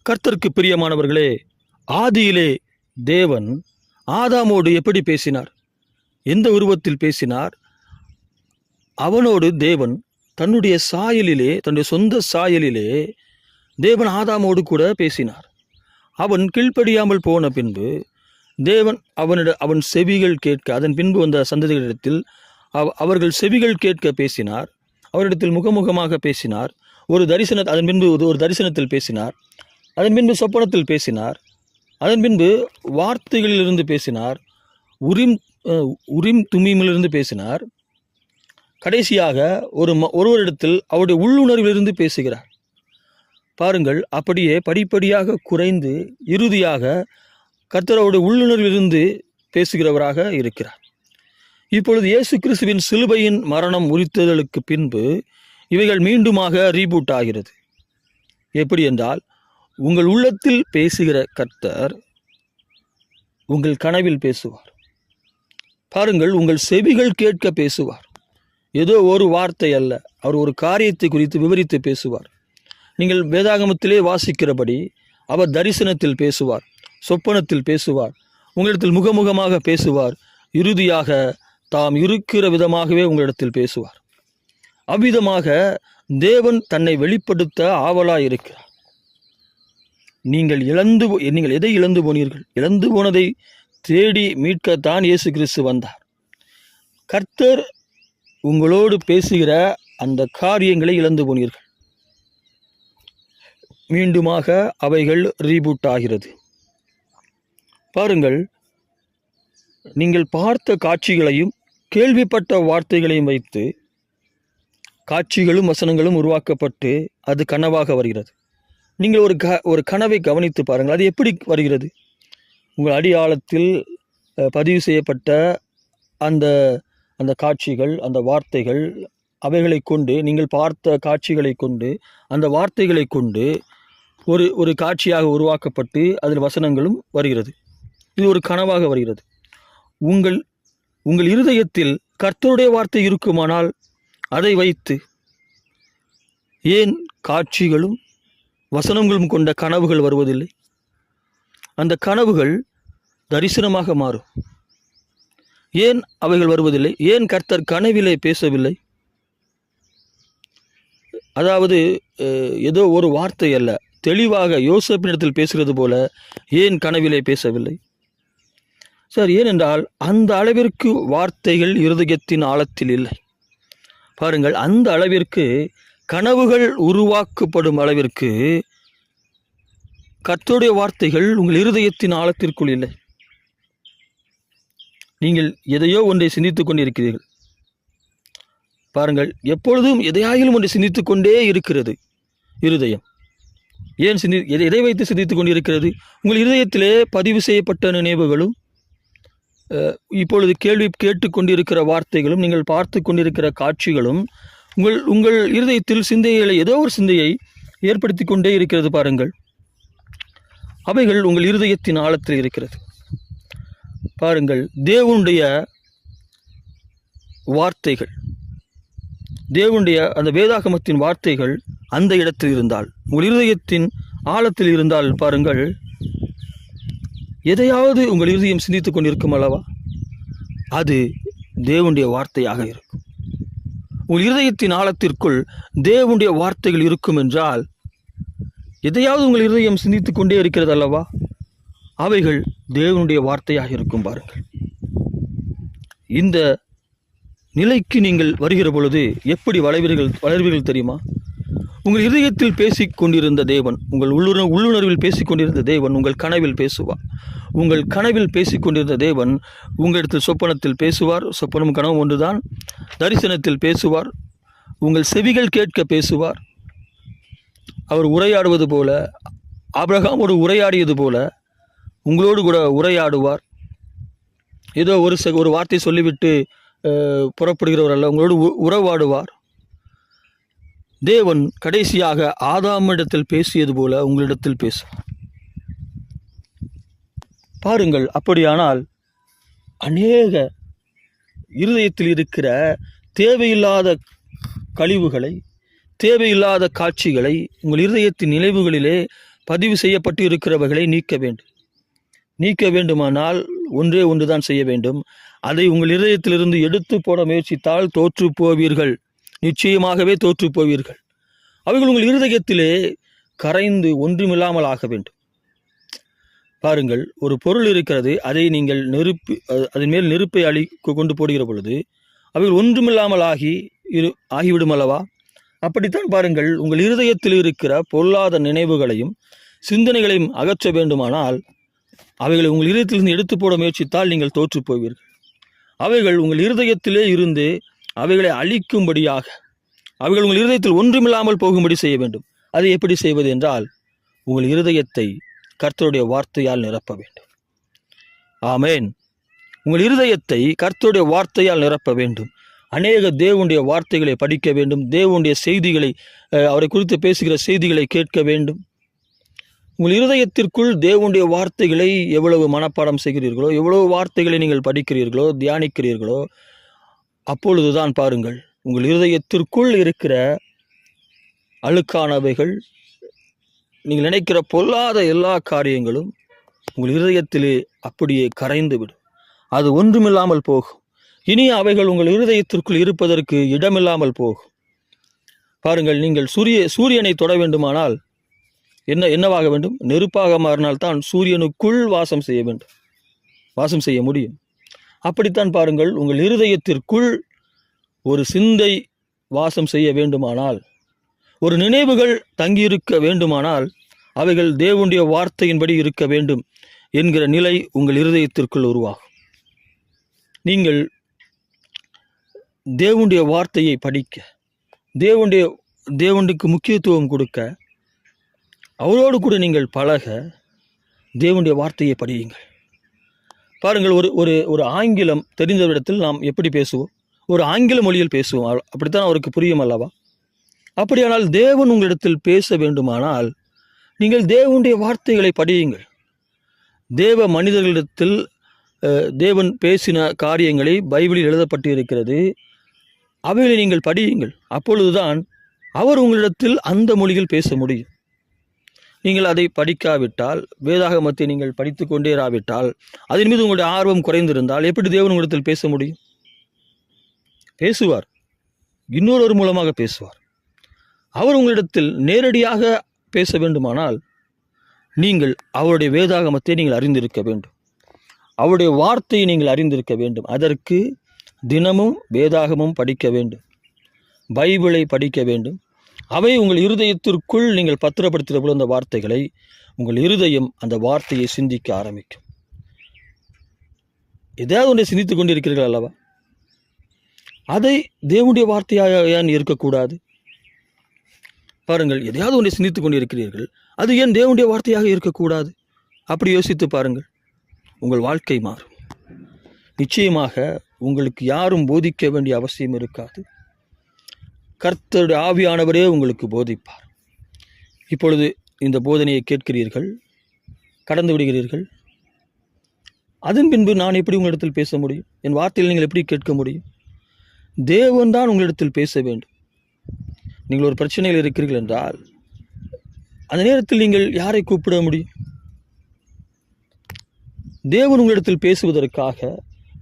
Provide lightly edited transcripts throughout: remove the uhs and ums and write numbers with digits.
கர்த்தருக்கு பிரியமானவர்களே, ஆதியிலே தேவன் ஆதாமோடு எப்படி பேசினார்? எந்த உருவத்தில் பேசினார்? அவனோடு தேவன் தன்னுடைய சாயலிலே, தன்னுடைய சொந்த சாயலிலே தேவன் ஆதாமோடு கூட பேசினார். அவன் கீழ்ப்படியாமல் போன பின்பு தேவன் அவன் செவிகள் கேட்க, அதன் பின்பு வந்த சந்ததிகளிடத்தில் அவர்கள் செவிகள் கேட்க பேசினார். அவரிடத்தில் முகமுகமாக பேசினார். அதன் பின்பு ஒரு தரிசனத்தில் பேசினார். அதன் பின்பு சொப்பனத்தில் பேசினார். அதன் பின்பு வார்த்தைகளிலிருந்து பேசினார். உரிம் துமீமிலிருந்து பேசினார். கடைசியாக ஒருவரிடத்தில் அவருடைய உள்ளுணர்விலிருந்து பேசுகிறார். பாருங்கள், அப்படியே படிப்படியாக குறைந்து இறுதியாக கர்த்தரோட உள்ளுணர்விலிருந்து பேசுகிறவராக இருக்கிறார். இப்பொழுது இயேசு கிறிஸ்துவின் சிலுவையின் மரணம் உரித்தலுக்கு பின்பு இவைகள் மீண்டுமாக ரீபூட் ஆகிறது. எப்படி என்றால், உங்கள் உள்ளத்தில் பேசுகிற கர்த்தர் உங்கள் கனவில் பேசுவார். பாருங்கள், உங்கள் செவிகள் கேட்க பேசுவார். ஏதோ ஒரு வார்த்தை அல்ல, அவர் ஒரு காரியத்தை குறித்து விவரித்து பேசுவார். நீங்கள் வேதாகமத்திலே வாசிக்கிறபடி அவர் தரிசனத்தில் பேசுவார், சொப்பனத்தில் பேசுவார், உங்களிடத்தில் முகமுகமாக பேசுவார், இறுதியாக தாம் இருக்கிற விதமாகவே உங்களிடத்தில் பேசுவார். அவ்விதமாக தேவன் தன்னை வெளிப்படுத்த ஆவலாய் இருக்கிறார். நீங்கள் எதை இழந்து போனீர்கள்? இழந்து போனதை தேடி மீட்கத்தான் இயேசு கிறிஸ்து வந்தார். கர்த்தர் உங்களோடு பேசுகிற அந்த காரியங்களை இழந்து போனீர்கள். மீண்டுமாக அவைகள் ரீபூட் ஆகிறது. பாருங்கள், நீங்கள் பார்த்த காட்சிகளையும் கேள்விப்பட்ட வார்த்தைகளையும் வைத்து காட்சிகளும் வசனங்களும் உருவாக்கப்பட்டு அது கனவாக வருகிறது. நீங்கள் ஒரு கனவை கவனித்து பாருங்கள். அது எப்படி வருகிறது? உங்கள் அடியாழத்தில் பதிவு செய்யப்பட்ட அந்த காட்சிகள், அந்த வார்த்தைகள், அவைகளை கொண்டு, நீங்கள் பார்த்த காட்சிகளை கொண்டு, அந்த வார்த்தைகளை கொண்டு ஒரு காட்சியாக உருவாக்கப்பட்டு அதில் வசனங்களும் வருகிறது. இது ஒரு கனவாக வருகிறது. உங்கள் இருதயத்தில் கர்த்தருடைய வார்த்தை இருக்குமானால் அதை வைத்து ஏன் காட்சிகளும் வசனங்களும் கொண்ட கனவுகள் வருவதில்லை? அந்த கனவுகள் தரிசனமாக மாறும். ஏன் அவைகள் வருவதில்லை? ஏன் கர்த்தர் கனவிலே பேசவில்லை? அதாவது ஏதோ ஒரு வார்த்தை அல்ல, தெளிவாக யோசேப்பினிடத்தில் பேசுகிறது போல ஏன் கனவிலே பேசவில்லை? சார், ஏனென்றால் அந்த அளவிற்கு வார்த்தைகள் இருதயத்தின் ஆழத்தில் இல்லை. பாருங்கள், அந்த அளவிற்கு கனவுகள் உருவாக்கப்படும் அளவிற்கு கர்த்தருடைய வார்த்தைகள் உங்கள் இருதயத்தின் ஆழத்திற்குள் இல்லை. நீங்கள் எதையோ ஒன்றை சிந்தித்துக் கொண்டிருக்கிறீர்கள். பாருங்கள், எப்பொழுதும் எதையாயிலும் ஒன்றை சிந்தித்துக் கொண்டே இருக்கிறது இருதயம். ஏன் எதை வைத்து சிந்தித்துக் கொண்டிருக்கிறது? உங்கள் இருதயத்திலே பதிவு செய்யப்பட்ட நினைவுகளும், இப்பொழுது கேள்வி கேட்டுக்கொண்டிருக்கிற வார்த்தைகளும், நீங்கள் பார்த்து கொண்டிருக்கிற காட்சிகளும் உங்கள் இருதயத்தில் சிந்தைகளை, ஏதோ ஒரு சிந்தையை ஏற்படுத்தி கொண்டே இருக்கிறது. பாருங்கள், அவைகள் உங்கள் இருதயத்தின் ஆழத்தில் இருக்கிறது. பாருங்கள், தேவனுடைய வார்த்தைகள், தேவனுடைய அந்த வேதாகமத்தின் வார்த்தைகள் அந்த இடத்தில் இருந்தால், உங்கள் இருதயத்தின் ஆழத்தில் இருந்தால், பாருங்கள், எதையாவது உங்கள் இருதயம் சிந்தித்துக் கொண்டிருக்கும் அல்லவா, அது தேவனுடைய வார்த்தையாக இருக்கும். உங்கள் இருதயத்தின் ஆழத்திற்குள் தேவனுடைய வார்த்தைகள் இருக்கும் என்றால், எதையாவது உங்கள் இருதயம் சிந்தித்துக் கொண்டே இருக்கிறது அல்லவா, அவைகள் தேவனுடைய வார்த்தையாக இருக்கும். பாருங்கள், இந்த நிலைக்கு நீங்கள் வருகிற பொழுது எப்படி வளர்வீர்கள் தெரியுமா? உங்கள் இருதயத்தில் பேசிக் கொண்டிருந்த தேவன், உங்கள் உள்ளுணர்வில் பேசிக் கொண்டிருந்த தேவன் உங்கள் கனவில் பேசுவார். உங்கள் கனவில் பேசிக் கொண்டிருந்த தேவன் உங்களிடத்தில் சொப்பனத்தில் பேசுவார். சொப்பனம் கனவு ஒன்றுதான். தரிசனத்தில் பேசுவார். உங்கள் செவிகள் கேட்க பேசுவார். அவர் உரையாடுவது போல, ஆபிரகாமோடு உரையாடியது போல உங்களோடு கூட உரையாடுவார். ஏதோ ஒரு வார்த்தை சொல்லிவிட்டு புறப்படுகிறவர் அல்ல, உங்களோடு உறவாடுவார். தேவன் கடைசியாக ஆதாமிடத்தில் பேசியது போல உங்களிடத்தில் பேசுவார். பாருங்கள், அப்படியானால் அநேக இருதயத்தில் இருக்கிற தேவையில்லாத கழிவுகளை, தேவையில்லாத காட்சிகளை உங்கள் இருதயத்தின் நினைவுகளிலே பதிவு செய்யப்பட்டு இருக்கிறவர்களை நீக்க வேண்டும். நீக்க வேண்டுமானால் ஒன்றே ஒன்றுதான் செய்ய வேண்டும். அதை உங்கள் இதயத்திலிருந்து எடுத்து போட முயற்சித்தால் தோற்று போவீர்கள். நிச்சயமாகவே தோற்று போவீர்கள். அவைகள் உங்கள் இருதயத்திலே கரைந்து ஒன்றுமில்லாமல் ஆக வேண்டும். பாருங்கள், ஒரு பொருள் இருக்கிறது, அதை நீங்கள் அதன் மேல் நெருப்பை கொண்டு போடுகிற பொழுது அவைகள் ஒன்றுமில்லாமல் ஆகிவிடும் அல்லவா? அப்படித்தான் பாருங்கள், உங்கள் இருதயத்தில் இருக்கிற பொல்லாத நினைவுகளையும் சிந்தனைகளையும் அகற்ற வேண்டுமானால் அவைகளை உங்கள் இருதயத்திலிருந்து எடுத்து போட முயற்சித்தால் நீங்கள் தோற்று போவீர்கள். அவைகள் உங்கள் இருதயத்திலே இருந்து அவைகளை அழிக்கும்படியாக, அவைகள் உங்கள் இருதயத்தில் ஒன்றுமில்லாமல் போகும்படி செய்ய வேண்டும். அதை எப்படி செய்வது என்றால், உங்கள் இருதயத்தை கர்த்தருடைய வார்த்தையால் நிரப்ப வேண்டும். ஆமேன். உங்கள் இருதயத்தை கர்த்தருடைய வார்த்தையால் நிரப்ப வேண்டும். அநேக தேவனுடைய வார்த்தைகளை படிக்க வேண்டும். தேவனுடைய செய்திகளை, அவரை குறித்து பேசுகிற செய்திகளை கேட்க வேண்டும். உங்கள் இருதயத்திற்குள் தேவனுடைய வார்த்தைகளை எவ்வளவு மனப்பாடம் செய்கிறீர்களோ, எவ்வளவு வார்த்தைகளை நீங்கள் படிக்கிறீர்களோ, தியானிக்கிறீர்களோ, அப்பொழுதுதான் பாருங்கள், உங்கள் இருதயத்திற்குள் இருக்கிற அழுக்கானவைகள், நீங்கள் நினைக்கிற பொல்லாத எல்லா காரியங்களும் உங்கள் இருதயத்திலே அப்படியே கரைந்து விடும். அது ஒன்றுமில்லாமல் போகும். இனி அவைகள் உங்கள் இருதயத்திற்குள் இருப்பதற்கு இடமில்லாமல் போகும். பாருங்கள், நீங்கள் சூரியனை தொட வேண்டுமானால் என்னவாக வேண்டும்? நெருப்பாக மாறினால்தான் சூரியனுக்குள் வாசம் செய்ய வேண்டும், வாசம் செய்ய முடியும். அப்படித்தான் பாருங்கள், உங்கள் இருதயத்திற்குள் ஒரு சிந்தை வாசம் செய்ய வேண்டுமானால், ஒரு நினைவுகள் தங்கியிருக்க வேண்டுமானால் அவைகள் தேவனுடைய வார்த்தையின்படி இருக்க வேண்டும் என்கிற நிலை உங்கள் இருதயத்திற்குள் உருவாகும். நீங்கள் தேவனுடைய வார்த்தையை படிக்க, தேவனுக்கு முக்கியத்துவம் கொடுக்க, அவரோடு கூட நீங்கள் பழக, தேவனுடைய வார்த்தையை படியுங்கள். பாருங்கள், ஒரு ஆங்கிலம் தெரிந்தவரிடத்தில் நாம் எப்படி பேசுவோம்? ஒரு ஆங்கில மொழியில் பேசுவோம், அப்படித்தான் அவருக்கு புரியும் அல்லவா? அப்படியானால் தேவன் உங்களிடத்தில் பேச வேண்டுமானால் நீங்கள் தேவனுடைய வார்த்தைகளை படியுங்கள். தேவ மனிதர்களிடத்தில் தேவன் பேசின காரியங்களை பைபிளில் எழுதப்பட்டு இருக்கிறது, அவைகளை நீங்கள் படியுங்கள். அப்பொழுதுதான் அவர் உங்களிடத்தில் அந்த மொழியில் பேச முடியும். நீங்கள் அதை படிக்காவிட்டால், வேதாகமத்தை நீங்கள் படித்து கொண்டே இராவிட்டால், அதன் மீது உங்களுடைய ஆர்வம் குறைந்திருந்தால் எப்படி தேவன் உங்களிடத்தில் பேச முடியும்? பேசுவார், இன்னொரு மூலமாக பேசுவார். அவர் உங்களிடத்தில் நேரடியாக பேச வேண்டுமானால் நீங்கள் அவருடைய வேதாகமத்தை நீங்கள் அறிந்திருக்க வேண்டும், அவருடைய வார்த்தையை நீங்கள் அறிந்திருக்க வேண்டும். அதற்கு தினமும் வேதாகமும் படிக்க வேண்டும், பைபிளை படிக்க வேண்டும். அவை உங்கள் இருதயத்திற்குள் நீங்கள் பத்திரப்படுத்திய போல அந்த வார்த்தைகளை, உங்கள் இருதயம் அந்த வார்த்தையை சிந்திக்க ஆரம்பிக்கும். ஏதாவது ஒன்றை சிந்தித்துக் கொண்டிருக்கிறீர்கள் அல்லவா? அதை தேவனுடைய வார்த்தையாக ஏன் இருக்கக்கூடாது? பாருங்கள், எதையாவது ஒன்றை சிந்தித்துக் கொண்டிருக்கிறீர்கள், அது ஏன் தேவனுடைய வார்த்தையாக இருக்கக்கூடாது? அப்படி யோசித்து பாருங்கள், உங்கள் வாழ்க்கை மாறும். நிச்சயமாக உங்களுக்கு யாரும் போதிக்க வேண்டிய அவசியம் இருக்காது. கர்த்தருடைய ஆவியானவரே உங்களுக்கு போதிப்பார். இப்பொழுது இந்த போதனையை கேட்கிறீர்கள், கடந்து விடுகிறீர்கள். அதன் பின்பு நான் எப்படி உங்களிடத்தில் பேச முடியும்? என் வார்த்தையில் நீங்கள் எப்படி கேட்க முடியும்? தேவன் தான் உங்களிடத்தில் பேச வேண்டும். நீங்கள் ஒரு பிரச்சனையில் இருக்கிறீர்கள் என்றால் அந்த நேரத்தில் நீங்கள் யாரை கூப்பிட முடியும்? தேவன் உங்களிடத்தில் பேசுவதற்காக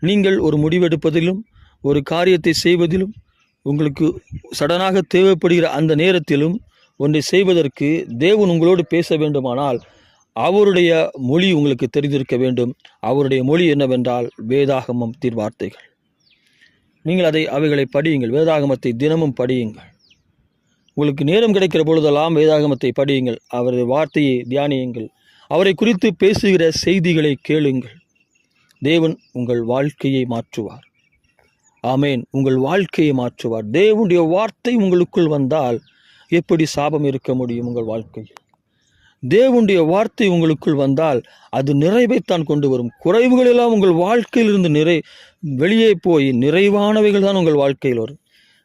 நீங்கள் ஒரு முடிவெடுப்பதிலும் ஒரு காரியத்தை செய்வதிலும், உங்களுக்கு சடனாக தேவைப்படுகிற அந்த நேரத்திலும் ஒன்றை செய்வதற்கு தேவன் உங்களோடு பேச வேண்டுமானால் அவருடைய மொழி உங்களுக்கு தெரிந்திருக்க வேண்டும். அவருடைய மொழி என்னவென்றால் வேதாகமம், தீர்வார்த்தைகள். நீங்கள் அவைகளை படியுங்கள். வேதாகமத்தை தினமும் படியுங்கள். உங்களுக்கு நேரம் கிடைக்கிற பொழுதெல்லாம் வேதாகமத்தை படியுங்கள், அவரது வார்த்தையை தியானியுங்கள், அவரை குறித்து பேசுகிற செய்திகளை கேளுங்கள். தேவன் உங்கள் வாழ்க்கையை மாற்றுவார். ஆமேன். உங்கள் வாழ்க்கையை மாற்றுவார். தேவனுடைய வார்த்தை உங்களுக்குள் வந்தால் எப்படி சாபம் இருக்க முடியும் உங்கள் வாழ்க்கையில்? தேவனுடைய வார்த்தை உங்களுக்குள் வந்தால் அது நிறைவைத்தான் கொண்டு வரும். குறைவுகள் எல்லாம் உங்கள் வாழ்க்கையிலிருந்து வெளியே போய் நிறைவானவைகள் தான் உங்கள் வாழ்க்கையில் வரும்.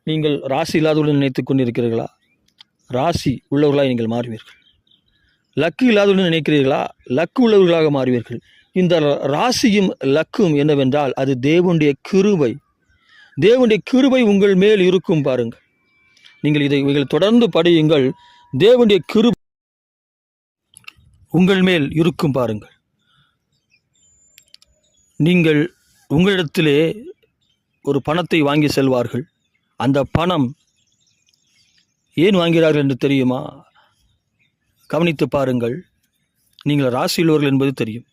நீங்கள் ராசி இல்லாதவர்கள் நினைத்து கொண்டிருக்கிறீர்களா? ராசி உள்ளவர்களாக நீங்கள் மாறுவீர்கள். லக்கு இல்லாதவர்கள் நினைக்கிறீர்களா? லக்கு உள்ளவர்களாக மாறுவீர்கள். இந்த ராசியும் லக்கும் என்னவென்றால் அது தேவனுடைய கிருபை. தேவனுடைய கிருபை உங்கள் மேல் இருக்கும். பாருங்கள், நீங்கள் இவைகள் தொடர்ந்து படியுங்கள். தேவனுடைய கிருபை உங்கள் மேல் இருக்கும் பாருங்கள். நீங்கள் உங்களிடத்திலே ஒரு பணத்தை வாங்கி செல்வார்கள். அந்த பணம் ஏன் வாங்கிறார்கள் என்று தெரியுமா? கவனித்து பாருங்கள். நீங்கள் ராசியுள்ளவர்கள் என்பது தெரியும்.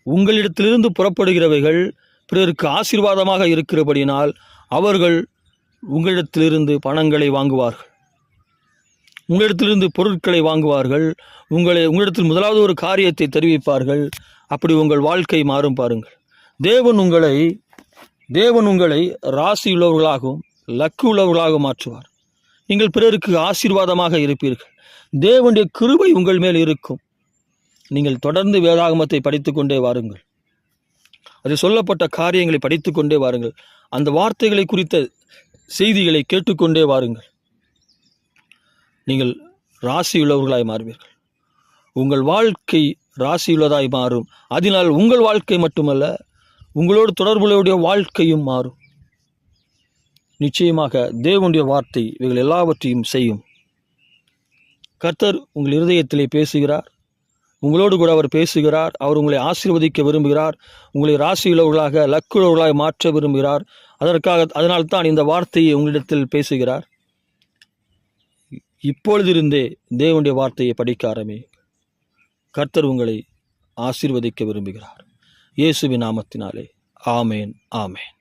உங்களிடத்திலிருந்து புறப்படுகிறவைகள் பிறருக்கு ஆசீர்வாதமாக இருக்கிறபடினால் அவர்கள் உங்களிடத்திலிருந்து பணங்களை வாங்குவார்கள், உங்களிடத்திலிருந்து பொருட்களை வாங்குவார்கள், உங்களிடத்தில் முதலாவது ஒரு காரியத்தை தெரிவிப்பார்கள். அப்படி உங்கள் வாழ்க்கை மாறும் பாருங்கள். தேவன் உங்களை ராசி உள்ளவர்களாகவும் லக்கு உள்ளவர்களாக மாற்றுவார். நீங்கள் பிறருக்கு ஆசீர்வாதமாக இருப்பீர்கள். தேவனுடைய கிருபை உங்கள் மேல் இருக்கும். நீங்கள் தொடர்ந்து வேதாகமத்தை படித்து கொண்டே வாருங்கள். அதில் சொல்லப்பட்ட காரியங்களை படித்து கொண்டே வாருங்கள். அந்த வார்த்தைகளை குறித்த செய்திகளை கேட்டுக்கொண்டே வாருங்கள். நீங்கள் ராசியுள்ளவர்களாய் மாறுவீர்கள். உங்கள் வாழ்க்கை ராசியுள்ளதாய் மாறும். அதனால் உங்கள் வாழ்க்கை மட்டுமல்ல, உங்களோடு தொடர்புடைய வாழ்க்கையும் மாறும். நிச்சயமாக தேவனுடைய வார்த்தை இவைகள் எல்லாவற்றையும் செய்யும். கர்த்தர் உங்கள் இருதயத்திலே பேசுகிறார். உங்களோடு கூட அவர் பேசுகிறார். அவர் உங்களை ஆசீர்வதிக்க விரும்புகிறார். உங்களை ராசியுள்ளவர்களாக லக்குள்ளவர்களாக மாற்ற விரும்புகிறார். அதனால்தான் இந்த வார்த்தையை உங்களிடத்தில் பேசுகிறார். இப்பொழுதிருந்தே தேவனுடைய வார்த்தையை படிக்க ஆரம்பி. கர்த்தர் உங்களை ஆசீர்வதிக்க விரும்புகிறார். இயேசுவின் நாமத்தினாலே ஆமேன், ஆமேன்.